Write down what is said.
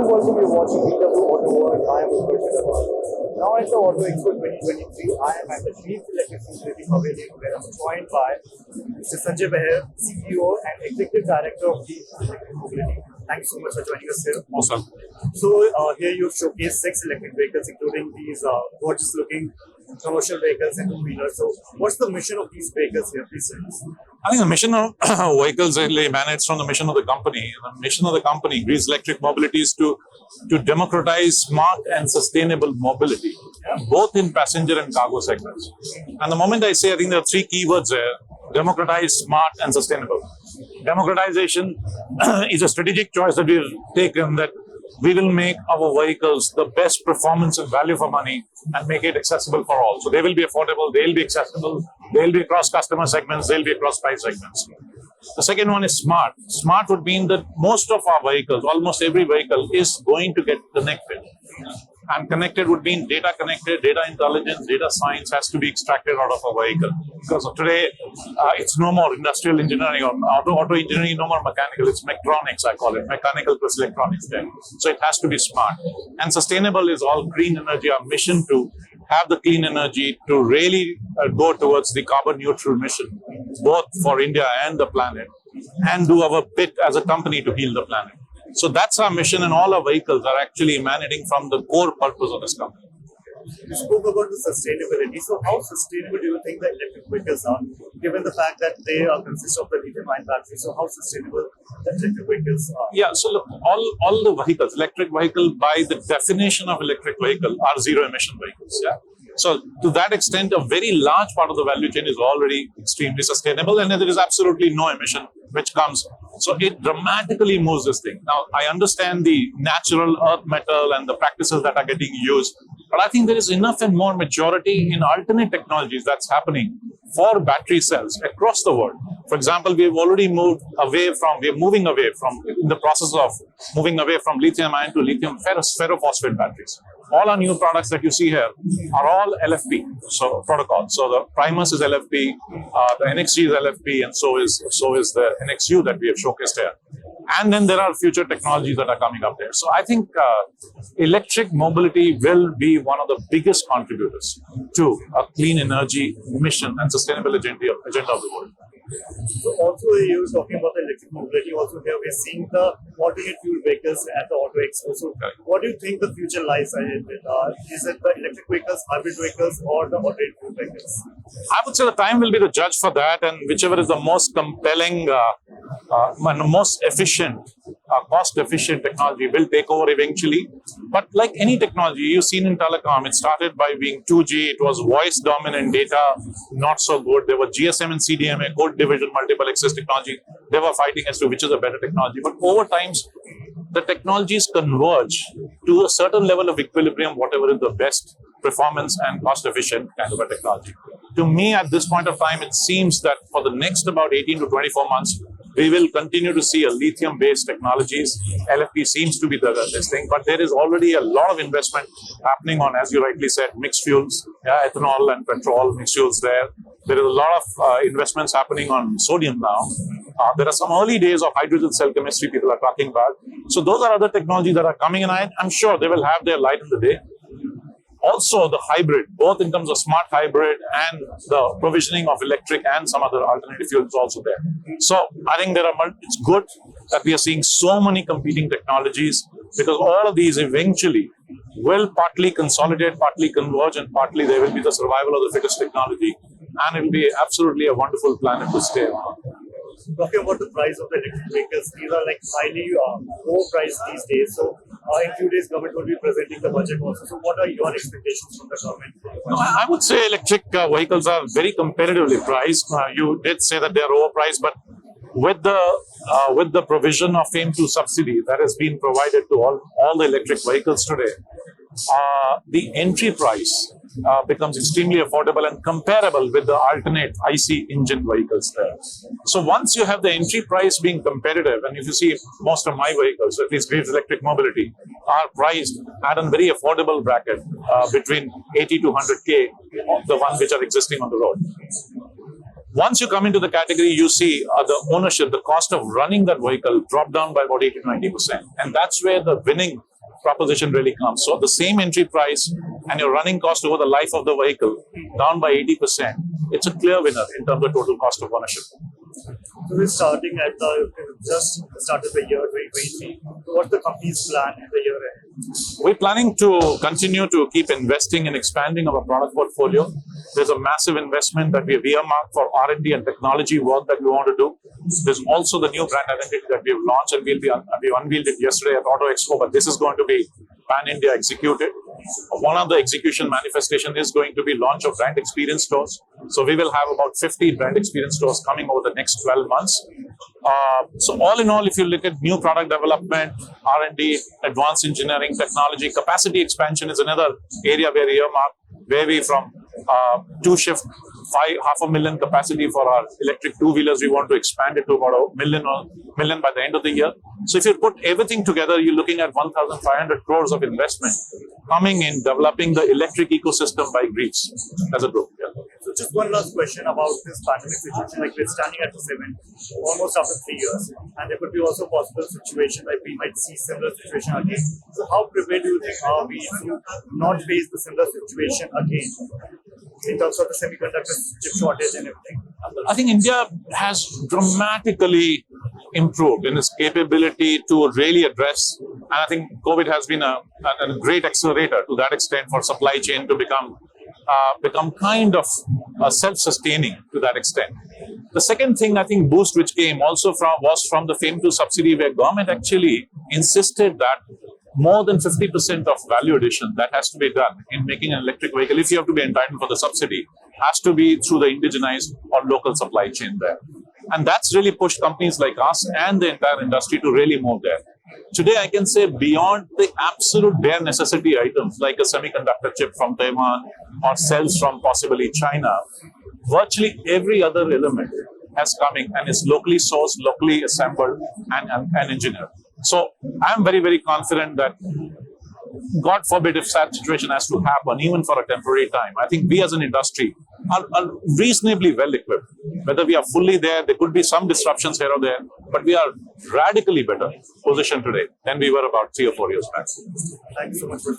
welcome you watching BW Auto. I am Utkarsh Agarwal. Now at the AutoExpo 2023, I am at the Greaves Electric Mobility where I'm joined by Mr. Sanjay Behl, CEO and Executive Director of Greaves Electric Mobility. Thanks so much for joining us here. Awesome. So here you've showcased 6 electric vehicles, including these gorgeous-looking commercial vehicles and two-wheelers. So what's the mission of these vehicles here? Please tell us. I think the mission of vehicles really emanates from the mission of the company. The mission of the company, Greaves Electric Mobility, is to democratize smart and sustainable mobility, both in passenger and cargo segments. And the moment I say, I think there are 3 keywords there: democratize, smart, and sustainable. Democratization is a strategic choice that we've taken, that we will make our vehicles the best performance and value for money and make it accessible for all. So they will be affordable, they'll be accessible, they'll be across customer segments, they'll be across price segments. The second one is smart. Smart would mean that most of our vehicles, almost every vehicle, is going to get connected. And connected would mean data connected, data intelligence, data science has to be extracted out of a vehicle. Because today, it's no more industrial engineering or auto engineering, no more mechanical. It's mechatronics, I call it, mechanical plus electronics there. So it has to be smart. And sustainable is all green energy, our mission to have the clean energy to really go towards the carbon neutral mission, both for India and the planet, and do our bit as a company to heal the planet. So that's our mission, and all our vehicles are actually emanating from the core purpose of this company. You spoke about the sustainability. So how sustainable do you think the electric vehicles are, given the fact that they consist of the lithium-ion battery? So how sustainable the electric vehicles are? Yeah, so look, all the vehicles, electric vehicle, by the definition of electric vehicle, are zero-emission vehicles. Yeah. So to that extent, a very large part of the value chain is already extremely sustainable, and there is absolutely no emission which comes. So it dramatically moves this thing. Now, I understand the natural earth metal and the practices that are getting used, but I think there is enough and more maturity in alternate technologies that's happening for battery cells across the world. For example, we are moving away from lithium ion to lithium ferrophosphate batteries. All our new products that you see here are all LFP, so protocol. So the Primus is LFP, the NXG is LFP, and so is the NXU that we have showcased here. And then there are future technologies that are coming up there. So I think electric mobility will be one of the biggest contributors to a clean energy mission and sustainable agenda of the world. So also you were talking about the electric mobility. Also here we're seeing the alternate fuel vehicles at the AutoExpo. So what do you think the future lies ahead with? Is it the electric vehicles, hybrid vehicles, or the alternate fuel vehicles? I would say the time will be the judge for that, and whichever is the most compelling and most efficient, cost-efficient technology will take over eventually. But like any technology you've seen in telecom, it started by being 2G. It was voice-dominant, data not so good. There were GSM and CDMA, code division, multiple access technology. They were fighting as to which is a better technology. But over time, the technologies converge to a certain level of equilibrium, whatever is the best performance and cost-efficient kind of a technology. To me, at this point of time, it seems that for the next about 18 to 24 months, we will continue to see a lithium-based technologies. LFP seems to be this thing, but there is already a lot of investment happening on, as you rightly said, mixed fuels, ethanol and petrol, mixed fuels there. There is a lot of investments happening on sodium now. There are some early days of hydrogen cell chemistry people are talking about. So those are other technologies that are coming, and I'm sure they will have their light in the day. Also, the hybrid, both in terms of smart hybrid and the provisioning of electric and some other alternative fuels also there. So I think it's good that we are seeing so many competing technologies, because all of these eventually will partly consolidate, partly converge, and partly there will be the survival of the fittest technology, and it will be absolutely a wonderful planet to stay on. Talking about the price of the electric vehicles, these are like highly overpriced these days. So in few days, government will be presenting the budget also. So what are your expectations from the government? No, I would say electric vehicles are very competitively priced. You did say that they are overpriced, but with the provision of FAME2 subsidy that has been provided to all the electric vehicles today, the entry price becomes extremely affordable and comparable with the alternate IC engine vehicles there. So once you have the entry price being competitive, and if you see most of my vehicles, at least Greaves Electric Mobility, are priced at a very affordable bracket between 80 to 100K of the ones which are existing on the road. Once you come into the category, you see the ownership, the cost of running that vehicle drop down by about 80 to 90%. And that's where the winning proposition really comes. So the same entry price and your running cost over the life of the vehicle down by 80%, it's a clear winner in terms of total cost of ownership. So we're starting at just started the year 2020. What's the company's plan in the year ahead? We're planning to continue to keep investing and expanding our product portfolio. There's a massive investment that we have earmarked for R&D and technology work that we want to do. There's also the new brand identity that we have launched, and we unveiled it yesterday at AutoExpo, but this is going to be pan-India executed. One of the execution manifestation is going to be launch of brand experience stores. So we will have about 50 brand experience stores coming over the next 12 months. So all in all, if you look at new product development, R&D, advanced engineering, technology, capacity expansion is another area where we from two-shift, 500,000 capacity for our electric two-wheelers, we want to expand it to about a million by the end of the year. So if you put everything together, you're looking at 1,500 crores of investment coming in developing the electric ecosystem by Greaves as a group. Yeah. So just one last question about this pandemic situation. Like we're standing at this event almost after 3 years, and there could be also possible situation like we might see similar situation again. So how prepared do you think are we to not face the similar situation again in terms of the semiconductor chip shortage and everything? I think India has dramatically improved in its capability to really address, and I think COVID has been a great accelerator to that extent for supply chain to become kind of self-sustaining to that extent. The second thing, I think, boost which came also was from the FAME 2 subsidy, where government actually insisted that more than 50% of value addition that has to be done in making an electric vehicle, if you have to be entitled for the subsidy, has to be through the indigenized or local supply chain there. And that's really pushed companies like us and the entire industry to really move there. Today, I can say beyond the absolute bare necessity items like a semiconductor chip from Taiwan or cells from possibly China, virtually every other element has come in and is locally sourced, locally assembled and engineered. So I'm very, very confident that, God forbid, if that situation has to happen, even for a temporary time, I think we as an industry are reasonably well equipped. Whether we are fully there could be some disruptions here or there, but we are radically better positioned today than we were about 3 or 4 years back. Thank you so much for